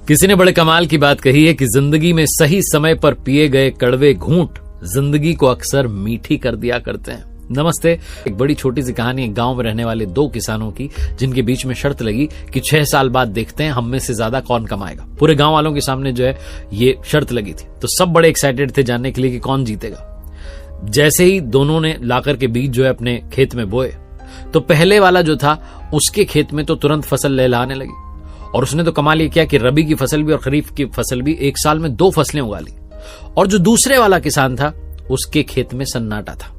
किसी ने बड़े कमाल की बात कही है कि जिंदगी में सही समय पर पिए गए कड़वे घूंट जिंदगी को अक्सर मीठी कर दिया करते हैं। नमस्ते। एक बड़ी छोटी सी कहानी एक गांव में रहने वाले दो किसानों की, जिनके बीच में शर्त लगी कि 6 साल बाद देखते हैं हम में से ज्यादा कौन कमाएगा। पूरे गांव वालों के सामने जो है ये शर्त लगी थी, तो सब बड़े एक्साइटेड थे जानने के लिए कि कौन जीतेगा। जैसे ही दोनों ने लाकर के बीज जो है अपने खेत में बोए, तो पहले वाला जो था उसके खेत में तो तुरंत फसल लहलहाने लगी, और उसने तो कमाल ये किया कि रबी की फसल भी और खरीफ की फसल भी एक साल में 2 फसलें उगा ली। और जो दूसरे वाला किसान था उसके खेत में सन्नाटा था।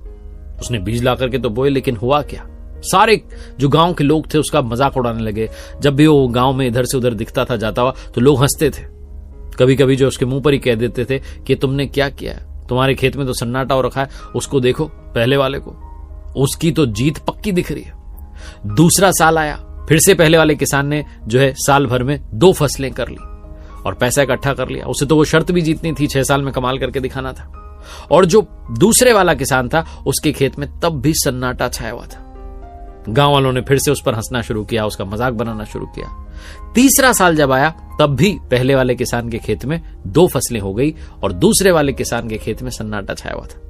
उसने बीज ला करके तो बोए, लेकिन हुआ क्या, सारे जो गांव के लोग थे उसका मजाक उड़ाने लगे। जब भी वो गांव में इधर से उधर दिखता था जाता हुआ तो लोग हंसते थे। कभी कभी जो उसके मुंह पर ही कह देते थे कि तुमने क्या किया है, तुम्हारे खेत में तो सन्नाटा हो रखा है, उसको देखो पहले वाले को, उसकी तो जीत पक्की दिख रही है। दूसरा साल आया, फिर से पहले वाले किसान ने जो है साल भर में 2 फसलें कर ली और पैसा इकट्ठा कर लिया। उसे तो वो शर्त भी जीतनी थी, 6 साल में कमाल करके दिखाना था। और जो दूसरे वाला किसान था उसके खेत में तब भी सन्नाटा छाया हुआ था। गांव वालों ने फिर से उस पर हंसना शुरू किया, उसका मजाक बनाना शुरू किया। तीसरा साल जब आया तब भी पहले वाले किसान के खेत में 2 फसलें हो गई और दूसरे वाले किसान के खेत में सन्नाटा छाया हुआ था।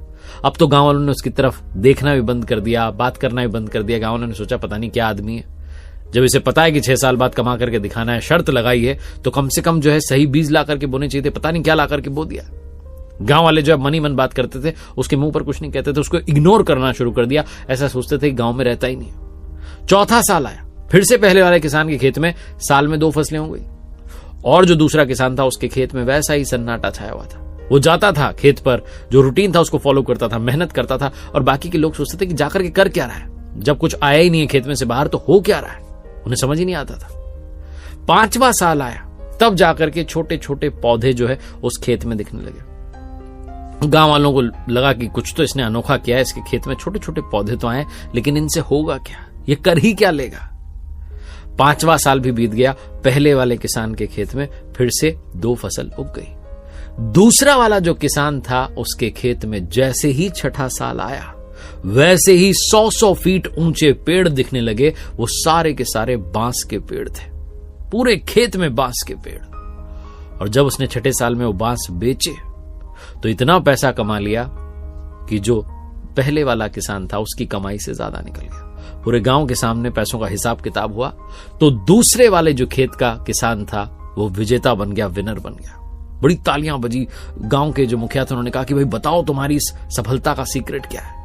अब तो गांव वालों ने उसकी तरफ देखना भी बंद कर दिया, बात करना भी बंद कर दिया। गांव वालों ने सोचा पता नहीं क्या आदमी है, जब इसे पता है कि 6 साल बाद कमा करके दिखाना है, शर्त लगाई है, तो कम से कम जो है सही बीज ला करके बोने चाहिए थे, पता नहीं क्या ला करके बो दिया। गांव वाले जो मन ही मन बात करते थे, उसके मुंह पर कुछ नहीं कहते थे, उसको इग्नोर करना शुरू कर दिया, ऐसा सोचते थे कि गांव में रहता ही नहीं। चौथा साल आया, फिर से पहले वाले किसान के खेत में साल में 2 फसलें हो गई और जो दूसरा किसान था उसके खेत में वैसा ही सन्नाटा छाया हुआ था। वो जाता था खेत पर, जो रूटीन था उसको फॉलो करता था, मेहनत करता था, और बाकी के लोग सोचते थे कि जाकर के कर क्या रहा है, जब कुछ आया ही नहीं है खेत में से बाहर तो हो क्या रहा है, उन्हें समझ ही नहीं आता था। 5वां साल आया, तब जाकर के छोटे छोटे पौधे जो है उस खेत में दिखने लगे। गांव वालों को लगा कि कुछ तो इसने अनोखा किया है, इसके खेत में छोटे छोटे पौधे तो आए, लेकिन इनसे होगा क्या, ये कर ही क्या लेगा। 5वां साल भी बीत गया, पहले वाले किसान के खेत में फिर से 2 फसल उग गई। दूसरा वाला जो किसान था उसके खेत में जैसे ही 6ठा साल आया, वैसे ही 100-100 फीट ऊंचे पेड़ दिखने लगे। वो सारे के सारे बांस के पेड़ थे, पूरे खेत में बांस के पेड़। और जब उसने 6ठे साल में वो बांस बेचे तो इतना पैसा कमा लिया कि जो पहले वाला किसान था उसकी कमाई से ज्यादा निकल गया। पूरे गांव के सामने पैसों का हिसाब किताब हुआ तो दूसरे वाले जो खेत का किसान था वो विजेता बन गया, विनर बन गया। बड़ी तालियां बजी। गांव के जो मुखिया थे उन्होंने कहा कि भाई बताओ तुम्हारी इस सफलता का सीक्रेट क्या है।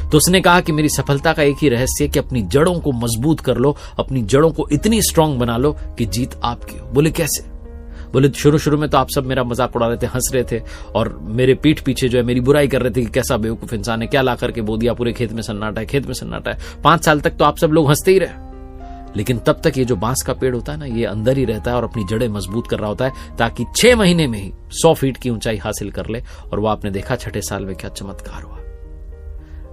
तो उसने कहा कि मेरी सफलता का एक ही रहस्य है कि अपनी जड़ों को मजबूत कर लो, अपनी जड़ों को इतनी स्ट्रांग बना लो कि जीत आपकी हो। बोले कैसे? बोले शुरू में तो आप सब मेरा मजाक उड़ा रहे थे, हंस रहे थे और मेरे पीठ पीछे जो है मेरी बुराई कर रहे थे कि कैसा बेवकूफ इंसान है, क्या ला करके बो दिया, पूरे खेत में सन्नाटा है, खेत में सन्नाटा है। 5 साल तक तो आप सब लोग हंसते ही रहे, लेकिन तब तक ये जो बांस का पेड़ होता है ना, ये अंदर ही रहता है और अपनी जड़ें मजबूत कर रहा होता है ताकि 6 महीने में ही 100 फीट की ऊंचाई हासिल कर ले। और वो आपने देखा 6ठे साल में क्या चमत्कार हुआ।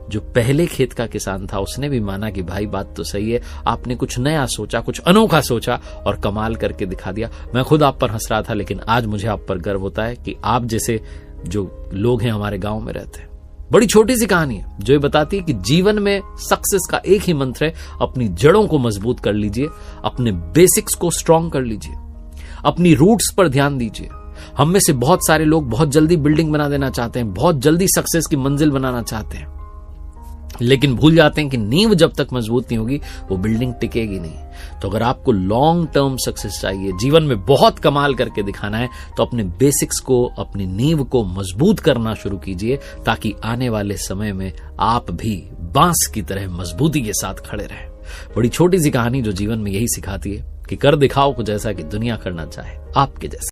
जो पहले खेत का किसान था उसने भी माना कि भाई बात तो सही है, आपने कुछ नया सोचा, कुछ अनोखा सोचा और कमाल करके दिखा दिया। मैं खुद आप पर हंस रहा था, लेकिन आज मुझे आप पर गर्व होता है कि आप जैसे जो लोग हैं हमारे गांव में रहते हैं। बड़ी छोटी सी कहानी है जो ये बताती है कि जीवन में सक्सेस का एक ही मंत्र है, अपनी जड़ों को मजबूत कर लीजिए, अपने बेसिक्स को स्ट्रांग कर लीजिए, अपनी रूट्स पर ध्यान दीजिए। हम में से बहुत सारे लोग बहुत जल्दी बिल्डिंग बना देना चाहते हैं, बहुत जल्दी सक्सेस की मंजिल बनाना चाहते हैं, लेकिन भूल जाते हैं कि नींव जब तक मजबूत नहीं होगी वो बिल्डिंग टिकेगी नहीं। तो अगर आपको लॉन्ग टर्म सक्सेस चाहिए, जीवन में बहुत कमाल करके दिखाना है, तो अपने बेसिक्स को, अपनी नींव को मजबूत करना शुरू कीजिए ताकि आने वाले समय में आप भी बांस की तरह मजबूती के साथ खड़े रहें। बड़ी छोटी सी कहानी जो जीवन में यही सिखाती है कि कर दिखाओ कुछ ऐसा कि दुनिया करना चाहे आपके जैसा।